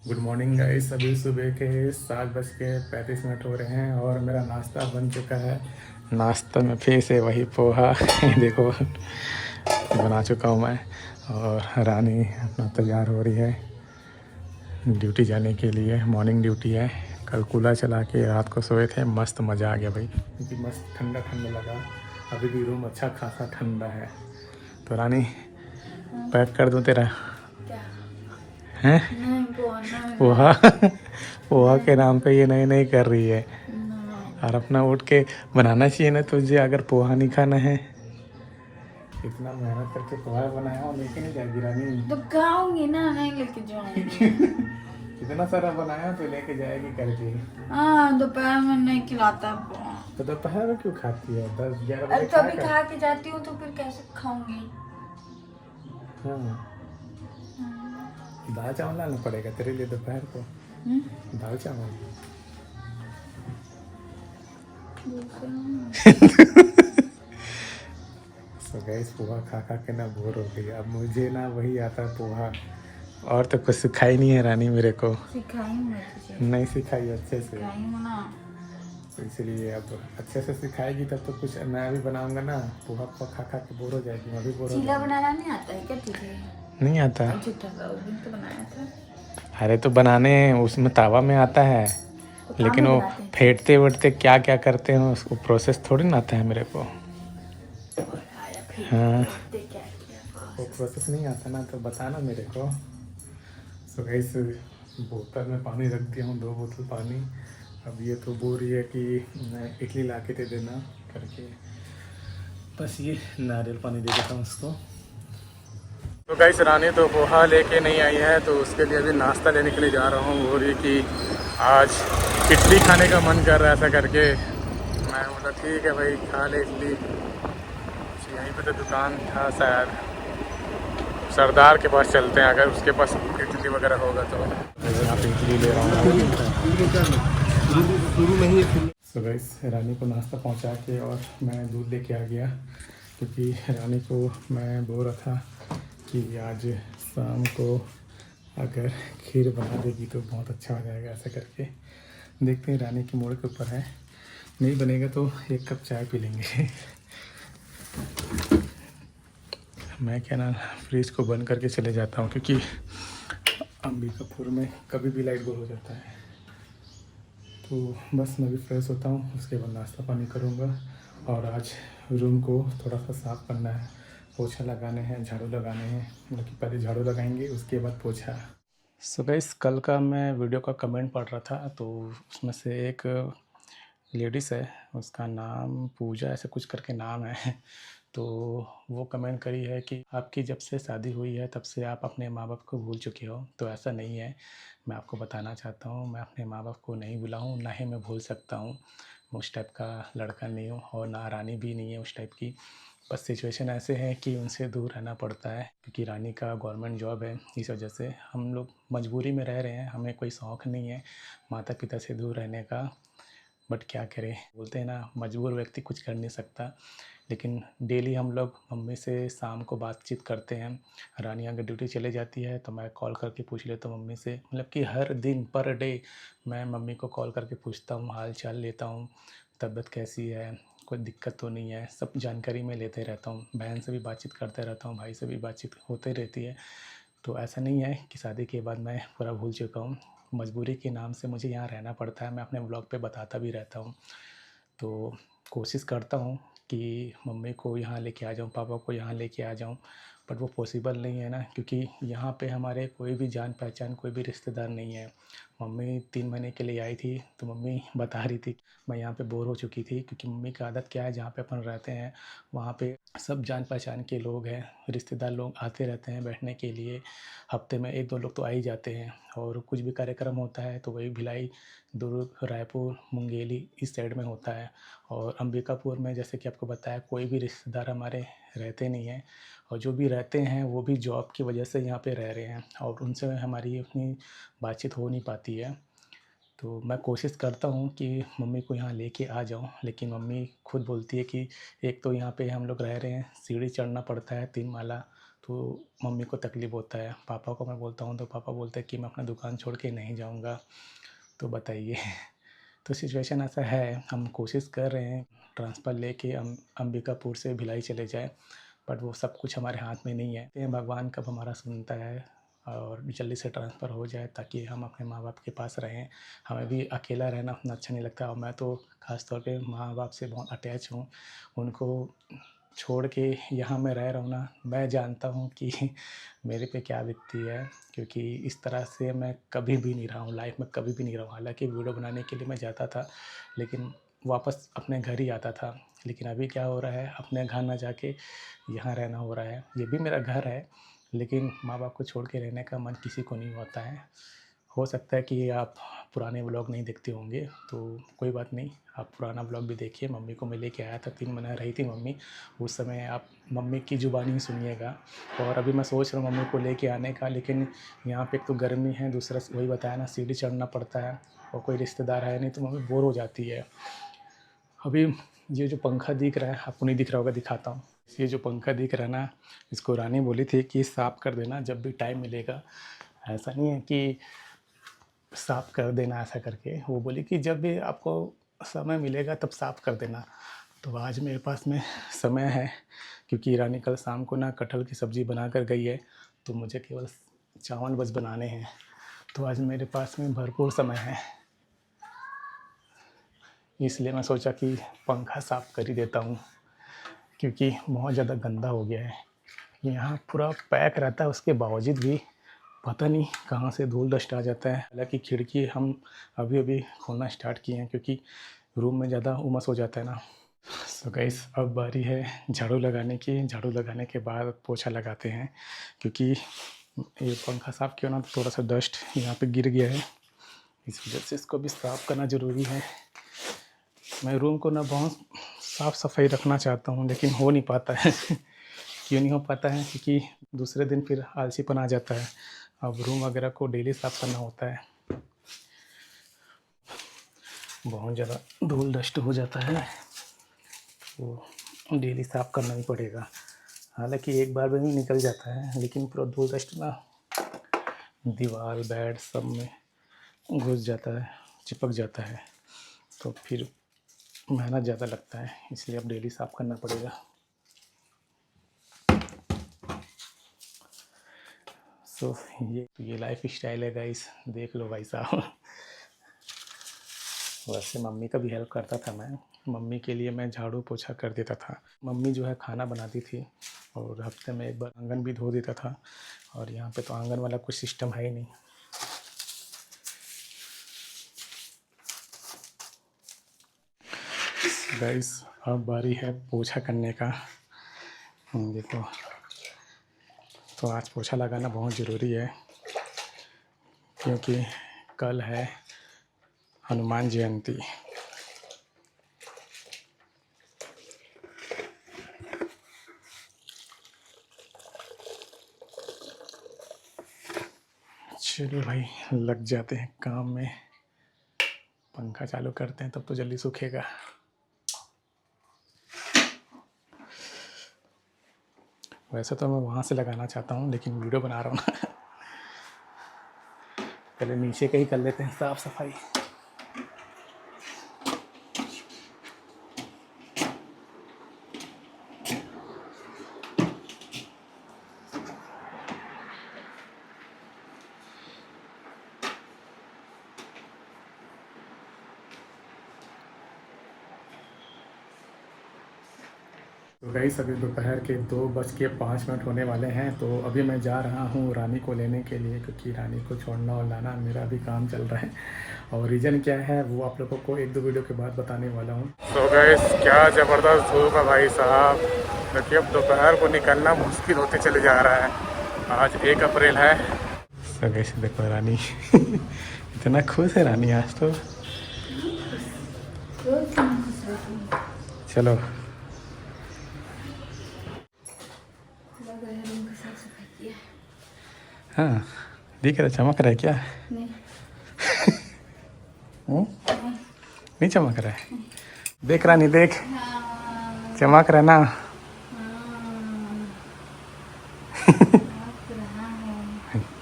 Good morning guys. अभी सुबह के 7:35 हो रहे हैं और मेरा नाश्ता बन चुका है। नाश्ता में फिर से वही पोहा देखो बना चुका हूँ मैं। और रानी अपना तैयार हो रही है ड्यूटी जाने के लिए। मॉर्निंग ड्यूटी है। कल कूलर चला के रात को सोए थे, मस्त मज़ा आ गया भाई, क्योंकि मस्त ठंडा ठंडा लगा। अभी भी रूम अच्छा खासा ठंडा है। तो रानी पैक कर दूँ तेरा? क्या? हैं? नहीं बोलना पोहा पोहा के नाम पे ये नहीं। नहीं नहीं कर रही है। और अपना उठ के बनाना चाहिए ना तुझे, अगर पोहा नहीं खाना है। इतना मेहनत करके पोहा बनाया और लेके नहीं जाएगी रानी? तो खाऊंगी ना, नहीं लेके जाऊंगी। इतना सारा बनाया तो लेके जाएगी करके। हाँ, दोपहर में नहीं खिलाता पोहा। तो दोपहर में क्यों खाती है? 10-11 अरे बजे खा कभी कर। खा के जाती हूँ तो फिर कैसे खाऊंगी? हाँ, दाल चावल लाना पड़ेगा तेरे लिए दोपहर को। दाल चावल। सो गैस, पोहा खा खा के ना बोर हो गई। अब मुझे ना वही आता है पोहा, और तो कुछ सिखाई नहीं है रानी मेरे को। सिखाई मैं तुझे। नहीं सिखाई अच्छे से, सिखाई हूँ ना। तो इसलिए अब अच्छे से सिखाएगी तब तो कुछ मैं भी बनाऊंगा ना। पोहा पोहा खा खा के बोर हो जाएगी, मैं भी बोर हो चीला जाऊंगा। बनाना नहीं आता है क्या तुझे? नहीं आता? झूठा सा उस दिन तो बनाया था। अरे तो बनाने उसमें तावा में आता है, तो काम लेकिन में वो बनाते हैं फिर। फेंटते वेटते क्या क्या करते हैं उसको प्रोसेस थोड़ी ना आता है मेरे को। और आया फिर हाँ, देखते क्या किया वो प्रोसेस नहीं आता ना, तो बताना मेरे को। सो गैस, बोतल में पानी रख दिया हूँ, 2 बोतल पानी। अब ये तो बोल रही है कि मैं इडली ला के दे देना करके, बस ये नारियल पानी दे देता हूँ उसको। तो गैस, रानी तो पोहा लेके नहीं आई है, तो उसके लिए अभी नाश्ता लेने के लिए जा रहा हूँ। बोल रही कि आज इडली खाने का मन कर रहा है ऐसा करके। मैं बोला ठीक है भाई, खा ले इडली। यहीं पे तो दुकान था शायद, सरदार के पास चलते हैं, अगर उसके पास इडली वगैरह होगा तो। यहाँ पे इडली ले रहा हूँ। सो गाइस, रानी को नाश्ता पहुँचा के और मैं दूध लेके आ गया, क्योंकि रानी को मैं बोल रहा था कि आज शाम को अगर खीर बना देगी तो बहुत अच्छा हो जाएगा ऐसा करके। देखते हैं, रानी के मूड के ऊपर है। नहीं बनेगा तो 1 कप चाय पी लेंगे। मैं क्या ना, फ्रिज को बंद करके चले जाता हूँ, क्योंकि अंबिकापुर में कभी भी लाइट गोल हो जाता है। तो बस मैं भी फ्रेश होता हूँ, उसके बाद नाश्ता पानी करूँगा। और आज रूम को थोड़ा सा साफ़ करना है, पोछा लगाने हैं, झाड़ू लगाने हैं। मतलब कि पहले झाड़ू लगाएंगे, उसके बाद पोछा। सो गाइस, कल का मैं वीडियो का कमेंट पढ़ रहा था, तो उसमें से एक लेडीज़ है, उसका नाम पूजा ऐसे कुछ करके नाम है। तो वो कमेंट करी है कि आपकी जब से शादी हुई है तब से आप अपने माँ बाप को भूल चुके हो। तो ऐसा नहीं है, मैं आपको बताना चाहता हूँ, मैं अपने माँ बाप को नहीं भूला हूँ, ना ही मैं भूल सकता हूँ। मैं उस टाइप का लड़का नहीं हूँ, और ना रानी भी नहीं है उस टाइप की। बस सिचुएशन ऐसे है कि उनसे दूर रहना पड़ता है, क्योंकि रानी का गवर्नमेंट जॉब है। इस वजह से हम लोग मजबूरी में रह रहे हैं, हमें कोई शौक़ नहीं है माता पिता से दूर रहने का। बट क्या करें, बोलते हैं ना, मजबूर व्यक्ति कुछ कर नहीं सकता। लेकिन डेली हम लोग मम्मी से शाम को बातचीत करते हैं। रानी अगर ड्यूटी चले जाती है तो मैं कॉल करके पूछ लेता हूँ मम्मी से, मतलब कि हर दिन पर डे मैं मम्मी को कॉल करके पूछता हूँ, हाल चाल लेता हूँ, तबीयत कैसी है, कोई दिक्कत तो नहीं है, सब जानकारी मैं लेते रहता हूँ। बहन से भी बातचीत करते रहता हूँ, भाई से भी बातचीत होते रहती है। तो ऐसा नहीं है कि शादी के बाद मैं पूरा भूल चुका हूँ। मजबूरी के नाम से मुझे यहाँ रहना पड़ता है, मैं अपने ब्लॉग पे बताता भी रहता हूँ। तो कोशिश करता हूँ कि मम्मी को यहाँ लेके आ जाऊँ, पापा को यहाँ लेके आ जाऊँ, बट वो पॉसिबल नहीं है ना, क्योंकि यहाँ पे हमारे कोई भी जान पहचान, कोई भी रिश्तेदार नहीं है। मम्मी 3 महीने के लिए आई थी, तो मम्मी बता रही थी मैं यहाँ पे बोर हो चुकी थी, क्योंकि मम्मी की आदत क्या है, जहाँ पे अपन रहते हैं वहाँ पे सब जान पहचान के लोग हैं, रिश्तेदार लोग आते रहते हैं बैठने के लिए। हफ्ते में 1-2 लोग तो आ ही जाते हैं, और कुछ भी कार्यक्रम होता है तो वही भिलाई, दुर्ग, रायपुर, मुंगेली इस साइड में होता है। और अंबिकापुर में जैसे कि आपको बताया, कोई भी रिश्तेदार हमारे रहते नहीं हैं, और जो भी रहते हैं वो भी जॉब की वजह से यहाँ पे रह रहे हैं, और उनसे हमारी उतनी बातचीत हो नहीं पाती है। तो मैं कोशिश करता हूँ कि मम्मी को यहाँ लेके आ जाऊँ, लेकिन मम्मी खुद बोलती है कि एक तो यहाँ पे हम लोग रह रहे हैं, सीढ़ी चढ़ना पड़ता है 3 माला, तो मम्मी को तकलीफ़ होता है। पापा को मैं बोलता हूँ तो पापा बोलते हैं कि मैं अपना दुकान छोड़ के नहीं जाऊँगा। तो बताइए तो सिचुएशन ऐसा है, हम कोशिश कर रहे हैं ट्रांसफ़र लेके अंबिकापुर से भिलाई चले जाएँ, बट वो सब कुछ हमारे हाथ में नहीं है। तो भगवान कब हमारा सुनता है और जल्दी से ट्रांसफ़र हो जाए ताकि हम अपने माँ बाप के पास रहें। हमें भी अकेला रहना उतना अच्छा नहीं लगता और मैं तो ख़ास तौर पे माँ बाप से बहुत अटैच हूँ। उनको छोड़ के यहाँ मैं रह रहा हूँ ना, मैं जानता हूँ कि मेरे पे क्या बीतती है, क्योंकि इस तरह से मैं कभी भी नहीं रहा हूँ लाइफ में, कभी भी नहीं रहा हूँ। हालाँकि वीडियो बनाने के लिए मैं जाता था, लेकिन वापस अपने घर ही आता था। लेकिन अभी क्या हो रहा है, अपने घर ना जाके यहाँ रहना हो रहा है। ये भी मेरा घर है, लेकिन माँ बाप को छोड़ के रहने का मन किसी को नहीं होता है। हो सकता है कि आप पुराने व्लॉग नहीं देखते होंगे, तो कोई बात नहीं, आप पुराना व्लॉग भी देखिए। मम्मी को मैं लेके आया था, 3 महीना रही थी मम्मी, उस समय आप मम्मी की ज़ुबानी ही सुनिएगा। और अभी मैं सोच रहा हूँ मम्मी को लेके आने का, लेकिन यहाँ पे एक तो गर्मी है, दूसरा वही बताया ना, सीढ़ी चढ़ना पड़ता है और कोई रिश्तेदार है नहीं, तो मम्मी बोर हो जाती है। अभी ये जो पंखा दिख रहा है, आपको नहीं दिख रहा होगा, दिखाता हूँ। ये जो पंखा दिख रहा है ना, इसको रानी बोली थी कि साफ़ कर देना जब भी टाइम मिलेगा। ऐसा नहीं है कि साफ़ कर देना ऐसा करके, वो बोली कि जब भी आपको समय मिलेगा तब साफ़ कर देना। तो आज मेरे पास में समय है, क्योंकि रानी कल शाम को ना कटहल की सब्ज़ी बना कर गई है, तो मुझे केवल चावल बस बनाने हैं। तो आज मेरे पास में भरपूर समय है, इसलिए मैं सोचा कि पंखा साफ़ कर ही देता हूँ, क्योंकि बहुत ज़्यादा गंदा हो गया है। यहाँ पूरा पैक रहता है, उसके बावजूद भी पता नहीं कहाँ से धूल डस्ट आ जाता है। हालांकि खिड़की हम अभी अभी खोलना स्टार्ट किए हैं, क्योंकि रूम में ज़्यादा उमस हो जाता है ना। सो गाइस, अब बारी है झाड़ू लगाने की। झाड़ू लगाने के बाद पोछा लगाते हैं, क्योंकि ये पंखा साफ़ किया ना तो थोड़ा सा डस्ट यहाँ पे गिर गया है, इस वजह से इसको भी साफ़ करना ज़रूरी है। मैं रूम को ना बहुत साफ़ सफाई रखना चाहता हूँ, लेकिन हो नहीं पाता है क्यों नहीं हो पाता है, क्योंकि दूसरे दिन फिर आलसीपन आ जाता है। अब रूम वगैरह को डेली साफ़ करना होता है, बहुत ज़्यादा धूल डस्ट हो जाता है, वो डेली साफ़ करना ही पड़ेगा। हालांकि एक बार में ही निकल जाता है, लेकिन पूरा धूल डस्ट ना दीवार बेड सब में घुस जाता है, चिपक जाता है, तो फिर मेहनत ज़्यादा लगता है, इसलिए अब डेली साफ़ करना पड़ेगा। सो ये लाइफ स्टाइल है गाइस, देख लो भाई साहब। वैसे मम्मी का भी हेल्प करता था मैं, मम्मी के लिए मैं झाड़ू पोछा कर देता था। मम्मी जो है खाना बनाती थी और हफ्ते में एक बार आंगन भी धो देता था, और यहाँ पे तो आंगन वाला कुछ सिस्टम है ही नहीं। गाइस, अब बारी है पोछा करने का। देखो, तो आज पोछा लगाना बहुत ज़रूरी है, क्योंकि कल है हनुमान जयंती। चलो भाई, लग जाते हैं काम में। पंखा चालू करते हैं तब तो जल्दी सूखेगा। वैसे तो मैं वहाँ से लगाना चाहता हूँ, लेकिन वीडियो बना रहा हूँ ना पहले नीचे का ही कर लेते हैं साफ़ सफाई। तो गाइस, अभी दोपहर के 2:05 होने वाले हैं। तो अभी मैं जा रहा हूँ रानी को लेने के लिए, क्योंकि रानी को छोड़ना और लाना मेरा भी काम चल रहा है, और रीज़न क्या है वो आप लोगों को 1-2 वीडियो के बाद बताने वाला हूँ। तो गाइस, क्या ज़बरदस्त धूप है भाई साहब। देखिए, अब दोपहर को निकलना मुश्किल होते चले जा रहा है। आज 1 अप्रैल है। तो गाइस देखो रानी इतना खुश है रानी आज तो। चलो, हाँ दिख रहा, चमक रहा है क्या? नहीं। नहीं चमक रहा है? देख रानी, देख, चमक रहा ना।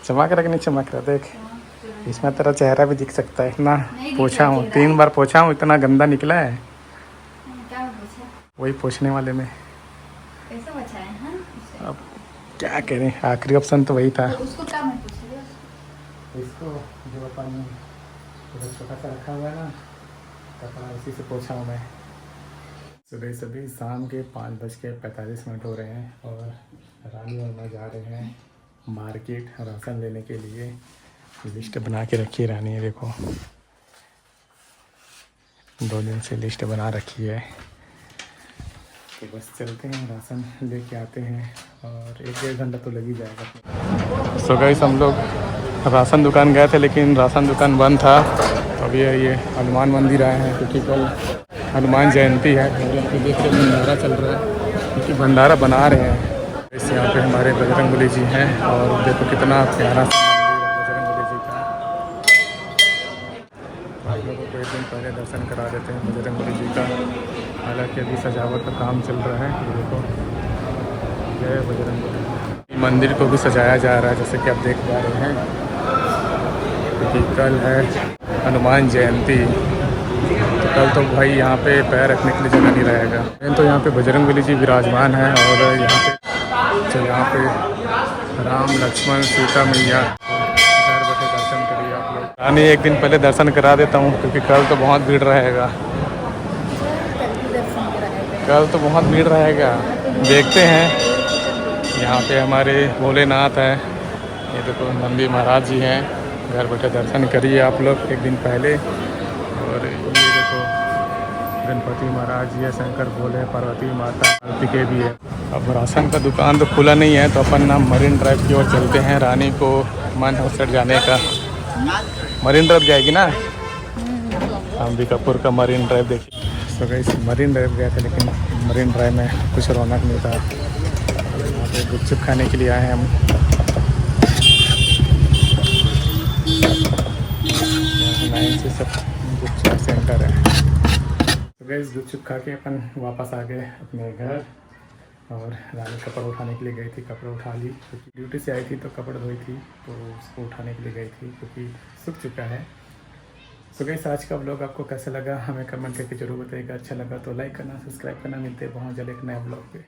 चमक रहा कि नहीं चमक रहा? देख, इसमें तेरा चेहरा भी दिख सकता है। इतना नहीं पोछा हूँ, दिख रहा 3 बार पोछा हूँ, इतना गंदा निकला है। क्या पूछा? वही पोछने वाले में। कैसे बचाए हैं उसे? अब क्या करें, आखिरी ऑप्शन तो वही था। तो उसको क्या मैं पूछ रही हूँ? इसको जो अपन छोटा सा रखा हुआ है ना कपड़ा, उसी से पोछा हूँ मैं। सुबह सभी शाम के 5:45 हो रहे हैं और रानी और मैं जा रहे हैं मार्केट राशन लेने के लिए। लिस्ट बना के रखी है रानी है, देखो 2 दिन से लिस्ट बना रखी है। तो बस चलते हैं, राशन लेके आते हैं और 1-1.5 घंटा तो लग ही जाएगा। सो गाइस, हम लोग राशन दुकान गए थे लेकिन राशन दुकान बंद था। तो अभी ये हनुमान मंदिर आए हैं क्योंकि कल हनुमान जयंती है। देख रहे भंडारा चल रहा है क्योंकि भंडारा बना रहे हैं। इस यहाँ पे हमारे बजरंगबली जी हैं और देखो कितना प्यारा सा मंदिर है बजरंगबली जी का। आप लोगों को 1 दिन पहले दर्शन करा देते हैं बजरंगबली जी का। हालांकि अभी सजावट का काम चल रहा है। ये देखो, जय बजरंगबली। मंदिर को भी सजाया जा रहा है जैसे कि आप देख पा रहे हैं क्योंकि कल है हनुमान जयंती। तो कल तो भाई यहाँ पे पैर रखने के लिए जगह नहीं रहेगा। तो यहाँ पे बजरंगबली जी विराजमान हैं और यहाँ पे राम लक्ष्मण सीता मैया। घर बैठे दर्शन करिए आप लोग। रानी 1 दिन पहले दर्शन करा देता हूँ क्योंकि कल तो बहुत भीड़ रहेगा। कल तो बहुत भीड़ रहेगा, देखते हैं। यहाँ पे हमारे भोलेनाथ हैं, ये देखो नंदी महाराज जी हैं। घर बैठे दर्शन करिए आप लोग 1 दिन पहले। और ये देखो गणपति महाराज जी है, शंकर भोले, पार्वती माता, कार्तिकेय भी है। अब राशन का दुकान तो खुला नहीं है तो अपन ना मरीन ड्राइव की ओर चलते हैं। रानी को मन है उस साइड जाने का। मरीन ड्राइव जाएगी ना, अंबिकापुर का मरीन ड्राइव। देखिए तो गाइस, मरीन ड्राइव गए थे लेकिन मरीन ड्राइव में कुछ रौनक नहीं था। यहाँ पे गुपचुप खाने के लिए आए हैं हम। 9 से सब गुपचुप सेंटर है। तो गाइस, गुपचुप खा के अपन वापस आ गए अपने घर और रानी कपड़ा उठाने के लिए गई थी। कपड़ा उठा ली क्योंकि ड्यूटी से आई थी तो कपड़ा धोई थी, तो उसको उठाने के लिए गई थी क्योंकि सूख चुका है। सो गाइस, आज का व्लॉग आपको कैसा लगा हमें कमेंट करके जरूर बताइएगा। अच्छा लगा तो लाइक करना, सब्सक्राइब करना। मिलते हैं बहुत जल्द एक नए व्लॉग पे।